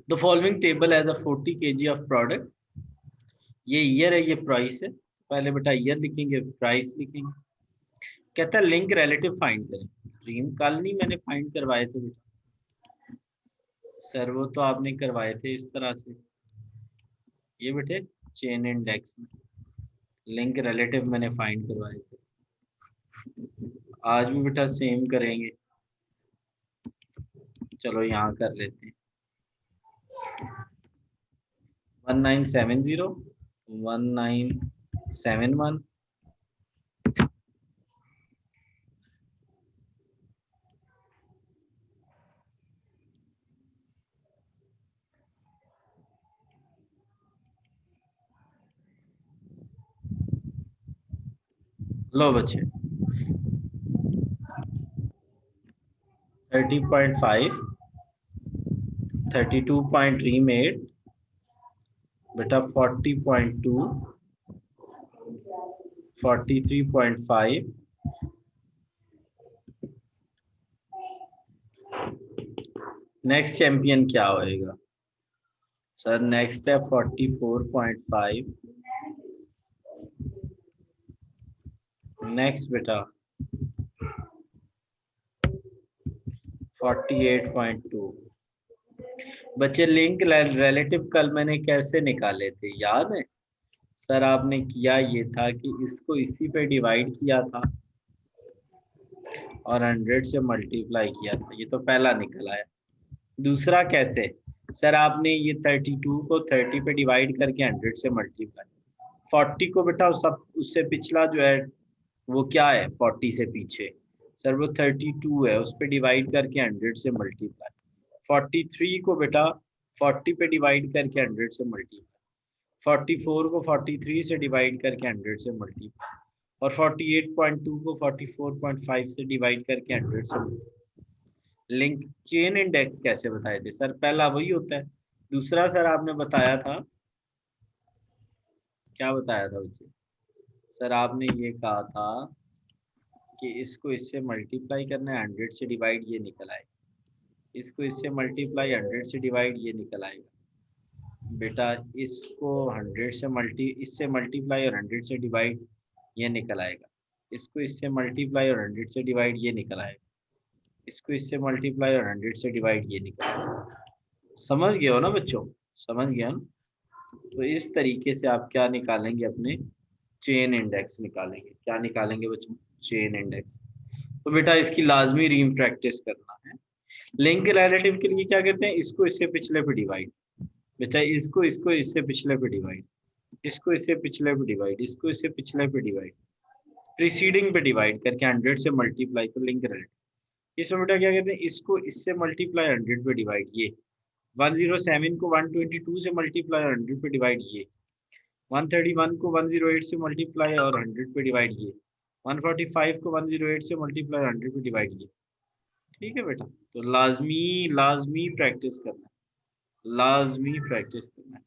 The following table as a 40 kg of product. ये year है, ये प्राइस है। पहले बेटा ईयर लिखेंगे, प्राइस लिखेंगे। कहता है लिंक रिलेटिव फाइंड करें। ड्रीम कल नहीं मैंने फाइंड करवाए थे बेटा सर, वो तो आपने करवाए थे इस तरह से। ये बेटे चेन इंडेक्स में लिंक रिलेटिव मैंने फाइंड करवाए थे। आज भी बेटा सेम करेंगे। चलो यहाँ कर लेते हैं। 1970 1971। लो बच्चे 30.5 32.38 बेटा 40.2 43.5 नेक्स्ट चैंपियन क्या होएगा सर? नेक्स्ट है 44.5। नेक्स्ट बेटा 48.2। बच्चे लिंक रिलेटिव कल मैंने कैसे निकाले थे याद है सर? आपने किया ये था कि इसको इसी पे डिवाइड किया था और 100 से मल्टीप्लाई किया था। ये तो पहला निकल आया। दूसरा कैसे सर? आपने ये 32 को 30 पे डिवाइड करके 100 से मल्टीप्लाई। 40 को बेटा सब उससे पिछला जो है वो क्या है 40 से पीछे? सर वो 32 है, उस पर डिवाइड करके 100 से मल्टीप्लाई। 43 को बेटा 40 पे डिवाइड करके 100 से मल्टीप्लाई। 44 को 43 से डिवाइड करके 100 से मल्टीप्लाई। और 48.2 को 44.5 से डिवाइड करके 100 से मल्टीप्लाई। लिंक चेन इंडेक्स कैसे बताए थे सर? पहला वही होता है। दूसरा सर आपने बताया था, क्या बताया था बच्चे? सर आपने ये कहा था कि इसको इससे मल्टीप्लाई करना है, 100 से डिवाइड ये निकल आएगा। इसको इससे मल्टीप्लाई 100 से डिवाइड ये निकल आएगा। बेटा इसको 100 से इससे मल्टीप्लाई और 100 से डिवाइड ये निकल आएगा। इसको इससे मल्टीप्लाई और 100 से डिवाइड ये निकल आएगा। इसको इससे मल्टीप्लाई और 100 से डिवाइड ये निकल आएगा। समझ गए हो ना बच्चों? समझ गया ना? तो इस तरीके से आप क्या निकालेंगे? अपने चेन इंडेक्स निकालेंगे। क्या निकालेंगे बच्चों? Chain index. तो बेटा इसकी लाजमी रीम प्रैक्टिस करना है। लिंक रिलेटिव के लिए क्या करते हैं? इसको इससे पिछले पे डिवाइड। बेटा इसको इसको इससे पिछले पे डिवाइड, इसको इससे पिछले पे डिवाइड, इसको इससे पिछले पे डिवाइड, प्रीसीडिंग पे डिवाइड करके 100 से मल्टीप्लाई। तो लिंक रिलेटिव इसमें बेटा क्या कहते हैं? इसको इससे मल्टीप्लाई 100 पे डिवाइड ये। 107 को 122 से मल्टीप्लाई और 100 पे डिवाइड ये। 131 को 108 से मल्टीप्लाई और 100 पे डिवाइड ये। 145 को 108 से मल्टीप्लाई और 100 पे डिवाइड ये। ठीक है बेटा? तो लाजमी लाजमी प्रैक्टिस करना है, लाजमी प्रैक्टिस करना है।